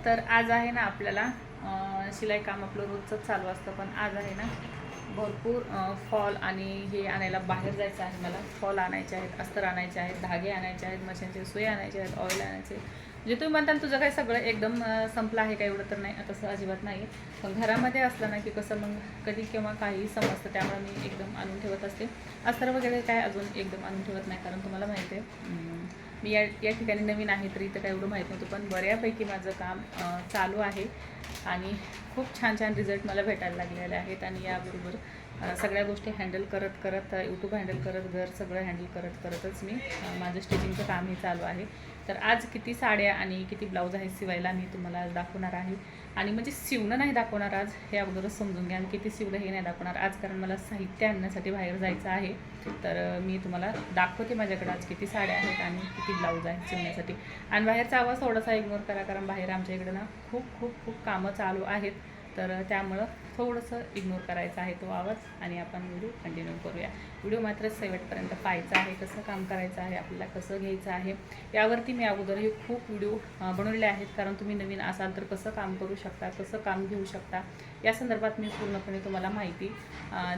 तर आज आहे ना आपल्याला शिलाई काम आपलं रोजचं चालू असतं, पण आज आहे ना भरपूर फॉल आणि हे आणायला बाहेर जायचं आहे. मला फॉल आणायचे आहेत, अस्तर आणायचे आहेत, धागे आणायचे आहेत, मशीनचे सुई आणायचे आहेत, ऑइल आणायचे. म्हणजे तुम्ही म्हणता तुझं काय सगळं एकदम संपलं आहे का? एवढं तर नाही, तसं अजिबात नाही. पण घरामध्ये असलं ना की कसं मग कधी केव्हा काही समजतं, त्यामुळे मी एकदम आणून ठेवत असते. अस्तर वगैरे काय अजून एकदम आणून ठेवत नाही, कारण तुम्हाला माहिती आहे मी या ठिकाणी नवीन आहे, तरी इथं काय एवढं माहीत नव्हतं. पण बऱ्यापैकी माझं काम चालू आहे आणि खूप छान छान रिझल्ट मला भेटायला लागलेले आहेत. आणि याबरोबर सगळ्या गोष्टी हँडल करत करत यूट्यूब हँडल करत घर सगळं हँडल करतच मी माझं स्टिचिंगचं कामही चालू आहे. तर आज किती साड्या आणि किती ब्लाऊज आहेत शिवायला मी तुम्हाला आज दाखवणार आहे. आणि म्हणजे शिवणं नाही दाखवणार आज, हे अगोदरच समजून घ्या. आणि किती शिवलं हे नाही दाखवणार आज, कारण मला साहित्य आणण्यासाठी बाहेर जायचं आहे. तर मी तुम्हाला दाखवते माझ्याकडे आज किती साड्या आहेत आणि किती ब्लाऊज आहेत शिवण्यासाठी. आणि बाहेरचा आवाज थोडासा इग्नोर करा, कारण बाहेर आमच्या इकडं ना खूप खूप खूप कामं चालू आहेत. तर त्यामुळं थोडंसं इग्नोर करायचा आहे तो आवाज आणि आपण व्हिडिओ कंटिन्यू करूया. व्हिडिओ मात्र शेवटपर्यंत पाहायचा आहे, कसं काम करायचं आहे, आपल्याला कसं घ्यायचं आहे. यावरती मी अगोदरही खूप व्हिडिओ बनवलेले आहेत, कारण तुम्ही नवीन असाल तर कसं काम करू शकता, कसं काम घेऊ शकता, या संदर्भात मी पूर्णपणे तुम्हाला माहिती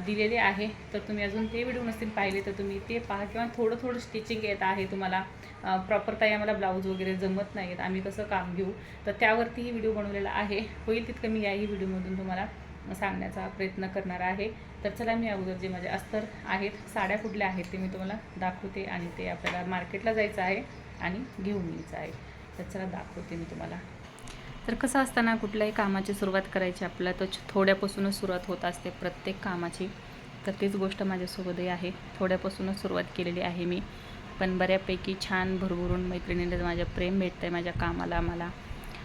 दिलेली आहे. तर तुम्ही अजून ते व्हिडिओ नसतील पाहिले तर तुम्ही ते पहा, किंवा थोडं स्टिचिंग येत आहे तुम्हाला, प्रॉपरताई आम्हाला ब्लाऊज वगैरे जमत नाहीत, आम्ही कसं काम घेऊ, तर त्यावरतीही व्हिडिओ बनवलेला आहे. होईल तितकं मी याही व्हिडिओमधून तुम्हाला सांगण्याचा प्रयत्न करणार आहे. तर चला मी अगोदर जे माझे अस्तर आहेत, साड्या कुठल्या आहेत ते मी तुम्हाला दाखवते. आणि ते आपल्याला मार्केटला जायचं आहे आणि घेऊन यायचं आहे. तर चला दाखवते मी तुम्हाला. तर कसं असताना कुठल्याही कामाची सुरुवात करायची आपल्याला तर थोड्यापासूनच सुरुवात होत असते प्रत्येक कामाची. तर तीच गोष्ट माझ्यासोबतही आहे, थोड्यापासूनच सुरुवात केलेली आहे मी. पण बऱ्यापैकी छान भरभरून मैत्रिणींना माझ्या प्रेम भेटतं आहे माझ्या कामाला मला.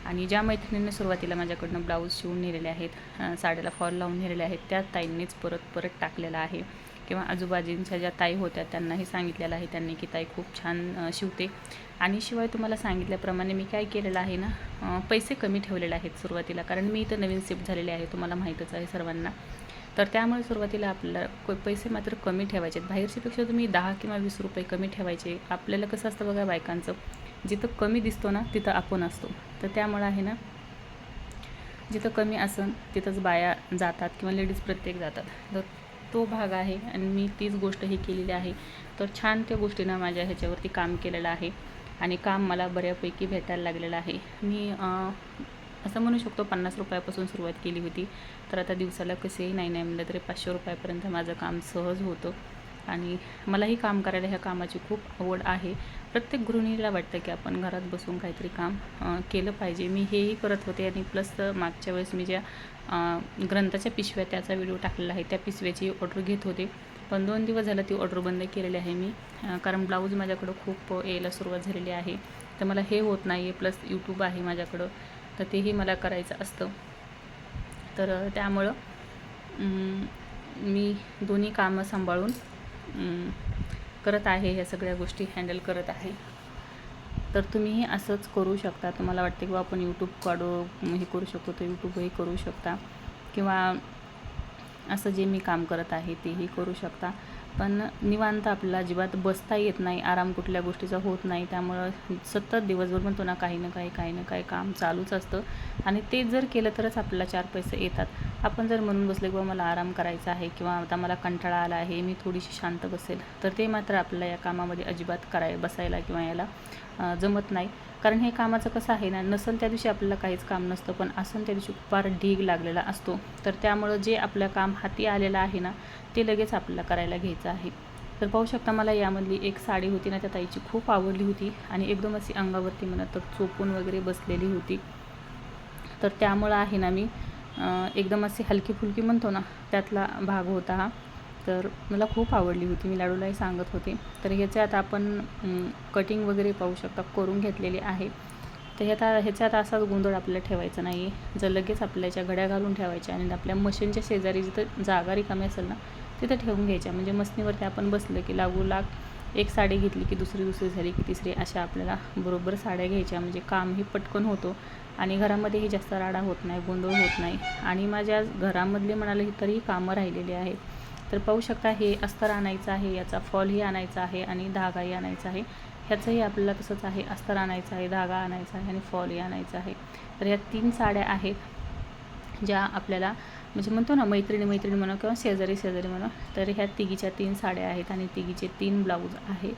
आणि ज्या मैत्रिणींनी सुरुवातीला माझ्याकडनं ब्लाऊज शिवून नेलेले आहेत, साड्याला फॉल लावून नेलेले आहेत, त्या ताईंनीच परत टाकलेला आहे. किंवा आजूबाजूंच्या ज्या ताई होत्या त्यांनाही सांगितलेलं आहे त्यांनी की ताई खूप छान शिवते. आणि शिवाय तुम्हाला सांगितल्याप्रमाणे मी काय केलेलं आहे ना, पैसे कमी ठेवलेले आहेत सुरुवातीला, कारण मी इथं नवीन शिफ्ट झालेले आहे, तुम्हाला माहीतच आहे सर्वांना. तर त्यामुळे सुरुवातीला आपल्याला पैसे मात्र कमी ठेवायचे आहेत. बाहेरच्यापेक्षा तुम्ही 10 किंवा 20 रुपये कमी ठेवायचे. आपल्याला कसं असतं बघा बायकांचं, जिथं कमी दिसतो ना तिथं आपण असतो. तर त्यामुळं आहे ना, जिथं कमी असन तिथंच बाया जातात किंवा लेडीज प्रत्येक जातात. तर तो भाग आहे आणि मी तीच गोष्ट ही केलेली आहे. तर छान त्या गोष्टीनं माझ्या ह्याच्यावरती काम केलेलं आहे आणि काम मला बऱ्यापैकी भेटायला लागलेलं आहे. मी असं म्हणू शकतो 50 रुपयापासून सुरुवात केली होती. तर आता दिवसाला कसेही नाही म्हणलं तरी 500 रुपयापर्यंत माझं काम सहज होतं. आणि मलाही काम करायला ह्या कामाची खूप आवड आहे. प्रत्येक गृहिणीला वाटतं की आपण घरात बसून काहीतरी काम केलं पाहिजे. मी हेही करत होते. आणि प्लस मागच्या वेळेस मी ज्या ग्रंथाच्या पिशव्या त्याचा व्हिडिओ टाकलेला आहे, त्या पिशव्याची ऑर्डर घेत होते. पण 2 दिवस झालं ती ऑर्डर बंद केलेली आहे मी, कारण ब्लाऊज माझ्याकडं खूप यायला सुरुवात झालेली आहे. तर मला हे होत नाही आहे. प्लस यूट्यूब आहे माझ्याकडं, तर तेही मला करायचं असतं. तर त्यामुळं मी दोन्ही कामं सांभाळून करत आहे, ह्या सगळ्या गोष्टी हँडल करत आहे. तर तुम्हीही असंच करू शकता. तुम्हाला वाटते किंवा आपण यूट्यूब हे करू शकतो, तर यूट्यूबही करू शकता, किंवा असं जे मी काम करत आहे तेही करू शकता. पण निवांत आपल्याला अजिबात बसता येत नाही, आराम कुठल्या गोष्टीचा होत नाही. त्यामुळं सतत दिवसभर म्हणतो ना काही ना काही काम चालूच असतं. आणि ते जर केलं तरच आपल्याला 4 पैसे येतात. आपण जर म्हणून बसले किंवा मला आराम करायचा आहे किंवा आता मला कंटाळा आला आहे, मी थोडीशी शांत बसेल, तर ते मात्र आपल्याला या कामामध्ये अजिबात बसायला किंवा याला जमत नाही. कारण हे कामाचं कसं आहे ना, नसेल त्या दिवशी आपल्याला काहीच काम नसतं, पण असेल त्या दिवशी फार ढीग लागलेला असतो. तर त्यामुळं जे आपलं काम हाती आलेलं आहे ना, ते लगेच आपल्याला करायला घ्यायचं आहे. तर पाहू शकता, मला यामधली एक साडी होती ना, त्या ताईची खूप आवडली होती आणि एकदम अशी अंगावरती म्हणत तर चोपून वगैरे बसलेली होती. तर त्यामुळं आहे ना, मी एकदम अशी हलकी फुलकी म्हणतो ना, त्यातला भाग होता हा. तर मला खूप आवडली होती, मी लाडूलाही सांगत होते. तर ह्याच्यात आपण कटिंग वगैरे पाहू शकता करून घेतलेली आहे. तर ह्याच्यात असाच गोंधळ आपल्याला ठेवायचा नाही आहे. जर लगेच आपल्या याच्या घड्या घालून ठेवायच्या आणि आपल्या मशीनच्या शेजारी जिथं जागा रिकामी असेल ना, तिथं ठेवून घ्यायच्या. म्हणजे मशीनीवरती आपण बसलं की लागोलाग एक साडी घेतली की दुसरी झाली की तिसरी, अशा आपल्याला बरोबर साड्या घ्यायच्या. म्हणजे कामही पटकन होतो आणि घरामध्येही जास्त राडा होत नाही, गोंधळ होत नाही. आणि माझ्या घरामधले म्हणाले तरीही कामं राहिलेली आहेत. तर पाहू शकता, हे अस्तर आणायचं आहे, याचा फॉलही आणायचा आहे आणि धागाही आणायचा आहे. ह्याचंही आपल्याला तसंच आहे, अस्तर आणायचं आहे, धागा आणायचा आहे आणि फॉलही आणायचं आहे. तर ह्या 3 साड्या आहेत ज्या आपल्याला म्हणजे म्हणतो ना मैत्रिणी म्हणा किंवा शेजारी म्हणा, तर ह्या तिघीच्या 3 साड्या आहेत आणि तिघीचे 3 ब्लाऊज आहे.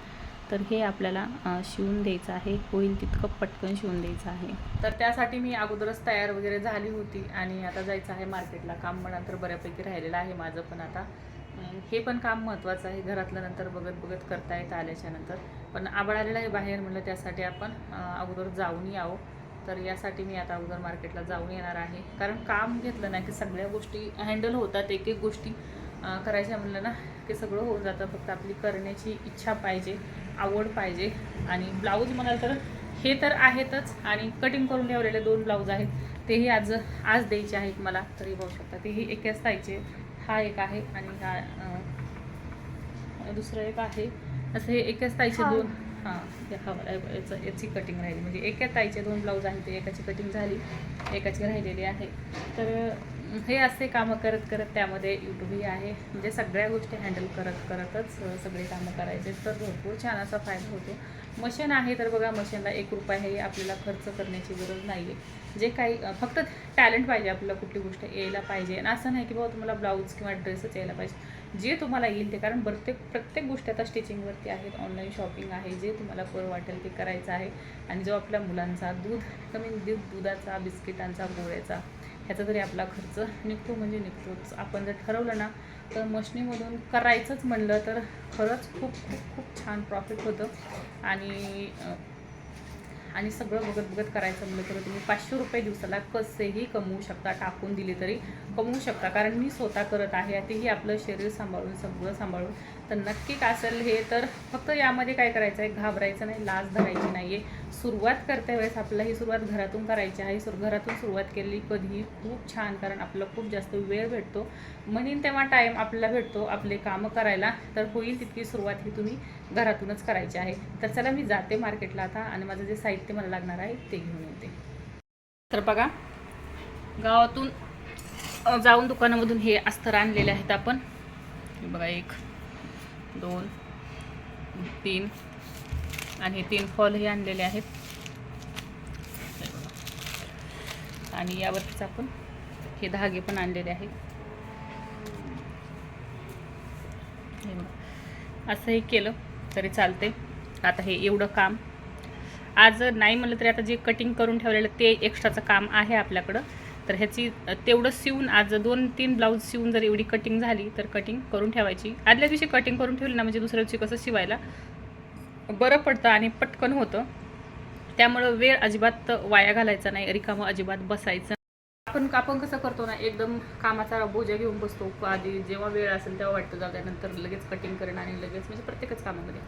तर हे आपल्याला शिवून द्यायचं आहे, होईल तितकं पटकन शिवून द्यायचं आहे. तर त्यासाठी मी अगोदरच तयार वगैरे झाली होती आणि आता जायचं आहे मार्केटला. काम म्हणा तर बऱ्यापैकी राहिलेलं आहे माझं, पण आता हे पण काम महत्त्वाचं आहे. घरातलं नंतर बघत करता येतं आल्याच्यानंतर, पण आभाळ आलेलं आहे बाहेर, म्हणलं त्यासाठी आपण अगोदर जाऊन यावं. तर यासाठी मी आता अगोदर मार्केटला जाऊन येणार आहे, कारण काम घेतलं ना की सगळ्या गोष्टी हँडल होतात. एक एक गोष्टी करायच्या म्हणलं ना की सगळं होऊन जातं. फक्त आपली करण्याची इच्छा पाहिजे, आवड पाहिजे. आणि ब्लाऊज म्हणाल तर हे तर आहेतच, आणि कटिंग करून ठेवलेले 2 ब्लाऊज आहेत, तेही आज द्यायचे आहेत मला. तरी बघू शकता तेही एकाच ताईचे, हा एक आहे आणि हा दुसरं एक आहे. असं हे एकाच ताईचे 2 याची कटिंग राहिली, म्हणजे एका ताईचे 2 ब्लाऊज आहेत, ते एकाची कटिंग झाली, एकाची राहिलेली आहे. तर हे असे कामं करत त्यामध्ये यूट्यूबही आहे, म्हणजे सगळ्या गोष्टी हँडल करतच सगळे कामं करायचे, तर भरपूर छान असा फायदा होतो. मशीन आहे तर बघा, मशीनला 1 रुपयाही आपल्याला खर्च करण्याची गरज नाही आहे. जे काही फक्त टॅलेंट पाहिजे, आपल्याला कुठली गोष्ट यायला पाहिजे. आणि असं नाही की बाबा तुम्हाला ब्लाऊज किंवा ड्रेसच यायला पाहिजे, जे तुम्हाला येईल ते. कारण प्रत्येक गोष्टी आता स्टिचिंगवरती आहेत, ऑनलाईन शॉपिंग आहे, जे तुम्हाला बरं वाटेल ते करायचं आहे. आणि जो आपल्या मुलांचा दुधाचा, बिस्किटांचा, गोळ्याचा, ह्याचा तरी आपला खर्च निघतो म्हणजे निघतोच. आपण जर ठरवलं ना तर मशनीमधून करायचंच म्हणलं तर खरंच खूप छान प्रॉफिट होतं. आणि सगळं बघत करायचं म्हणलं तर तुम्ही 500 रुपये दिवसाला कसेही कमवू शकता, टाकून दिले तरी कमवू शकता. कारण मी स्वतः करत आहे, तेही आपलं शरीर सांभाळून, सगळं सांभाळून. तर नक्की काय असेल हे, तर फक्त यामध्ये काय करायचं आहे, घाबरायचं नाही, लाज धरायची नाही आहे. सुरुवात करते वेळेस आपल्याला ही सुरुवात घरातून करायची आहे. घरातून सुरुवात केली कधीही खूप छान, कारण आपल्याला खूप जास्त वेळ भेटतो, म्हणून तेव्हा टाईम आपल्याला भेटतो आपले कामं करायला. तर होईल तितकी सुरुवात ही तुम्ही घरातूनच करायची आहे. तर चला मी जाते मार्केटला आता, आणि माझं जे साहित्य मला लागणार आहे ते घेऊन येते. तर बघा, गावातून जाऊन दुकानामधून हे अस्तर आणलेले आहेत आपण. हे बघा, 1 2 3 आणि हे 3 फॉल हे आणलेले आहेत. आणि यावरतीच आपण हे धागे पण आणलेले आहेत. हे बघा, असंही केलं तरी चालते. आता हे एवढं काम आज नाही म्हणलं तरी आता जे कटिंग करून ठेवलेलं ते एक्स्ट्राचं काम आहे आपल्याकडं. तर ह्याची तेवढं शिवून आज 2-3 ब्लाऊज शिवून जर एवढी कटिंग झाली तर कटिंग करून ठेवायची. आदल्या दिवशी कटिंग करून ठेवली ना म्हणजे दुसऱ्या दिवशी कसं शिवायला बरं पडतं आणि पटकन होतं. त्यामुळं वेळ अजिबात वाया घालायचा नाही, रिकामं अजिबात बसायचं. आपण कसं करतो ना, एकदम कामाचा बोजा घेऊन बसतो. आधी जेव्हा वेळ असेल तेव्हा वाटतं जाऊ द्या, नंतर लगेच कटिंग करेन आणि लगेच, म्हणजे प्रत्येकच कामामध्ये.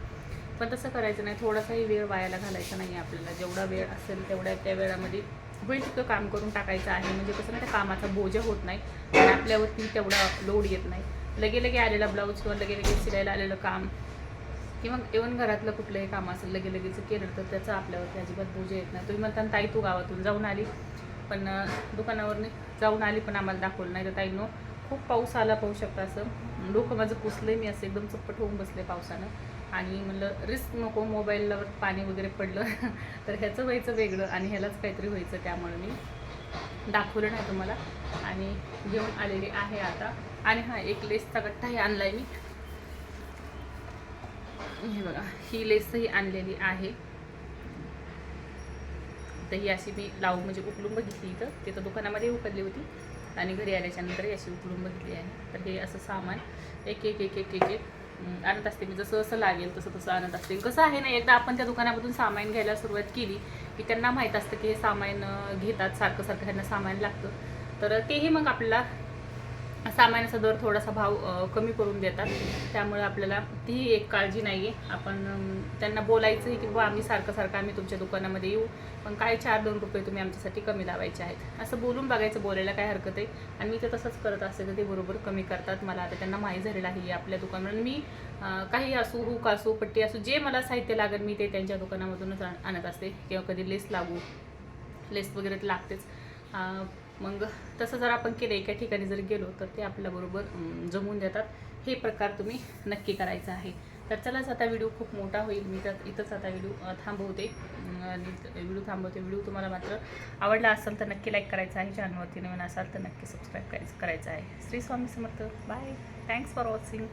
पण तसं करायचं नाही, थोडासाही वेळ वायाला घालायचा नाही आपल्याला. जेवढा वेळ असेल तेवढ्या त्या वेळामध्ये होईल तितकं काम करून टाकायचं आहे. म्हणजे कसं ना, त्या कामाचा बोजा होत नाही आणि आपल्यावरती तेवढा लोड येत नाही. लगे आलेला ब्लाऊज किंवा लगे शिलायला आलेलं काम किंवा इव्हन घरातलं कुठलंही काम असेल लगेच केलं तर त्याचा आपल्यावरती अजिबात बोजा येत नाही. तुम्ही म्हणता ताई तू गावातून जाऊन आली, पण दुकानावरने जाऊन आली पण आम्हाला दाखवलं नाही. तर ताईंनो, खूप पाऊस आला, पाहू शकता. असं डोकं माझं पुसलं मी, असं एकदम चप्पट होऊन बसले पावसानं. आणि म्हणलं रिस्क नको, मोबाईलवर पाणी वगैरे पडलं तर ह्याचं व्हायचं वेगळं आणि ह्यालाच काहीतरी व्हायचं. त्यामुळे मी दाखवलं नाही तुम्हाला आणि घेऊन आलेली आहे आता. आणि हा एक लेसचा गठ्ठाही आणला आहे मी. हे बघा, ही लेसही आणलेली आहे. तर ही अशी मी लावून म्हणजे उकलून बघितली इथं, तिथं दुकानामध्ये उकलली होती आणि घरी आल्याच्यानंतर अशी उकलून बघितली आहे. तर हे असं सामान एक आणत असते मी, जसं लागेल तसं आणत असते. कसं आहे ना, एकदा आपण त्या दुकानामधून सामान घ्यायला सुरुवात केली की त्यांना माहीत असतं की हे सामान घेतात, सारखं ह्यांना सामान लागतं. तर तेही मग आपल्याला सामानाचा दर थोडासा भाव कमी करून देतात. त्यामुळे आपल्याला ती एक काळजी नाही आहे. आपण त्यांना बोलायचं आहे की बाबा आम्ही सारखं आम्ही तुमच्या दुकानामध्ये येऊ, पण काय 4-2 रुपये तुम्ही आमच्यासाठी कमी लावायचे आहेत, असं बोलून बघायचं. बोलायला काय हरकत आहे. आणि मी ते तसंच करत असते तर ते बरोबर कमी करतात. मला आता त्यांना माहीत झालेलं आहे आपल्या दुकानावर. मी काही असू, हुक असू, पट्टी असू, जे मला साहित्य लागेल मी ते त्यांच्या दुकानामधूनच आणत असते. किंवा कधी लेस वगैरे लागतेच. मग तसं जर आपण केलं, एका ठिकाणी जर गेलो तर ते आपल्याबरोबर जमवून देतात. हे प्रकार तुम्ही नक्की करायचं आहे. तर चलाच आता व्हिडिओ खूप मोठा होईल, मी तर इथंच आता व्हिडिओ थांबवते आणि व्हिडिओ तुम्हाला मात्र आवडला असेल तर नक्की लाईक करायचं आहे, चॅनलवरती नवीन असाल तर नक्की सबस्क्राईब करायचं आहे. Shri Swami Samarth. Bye. Thanks for watching.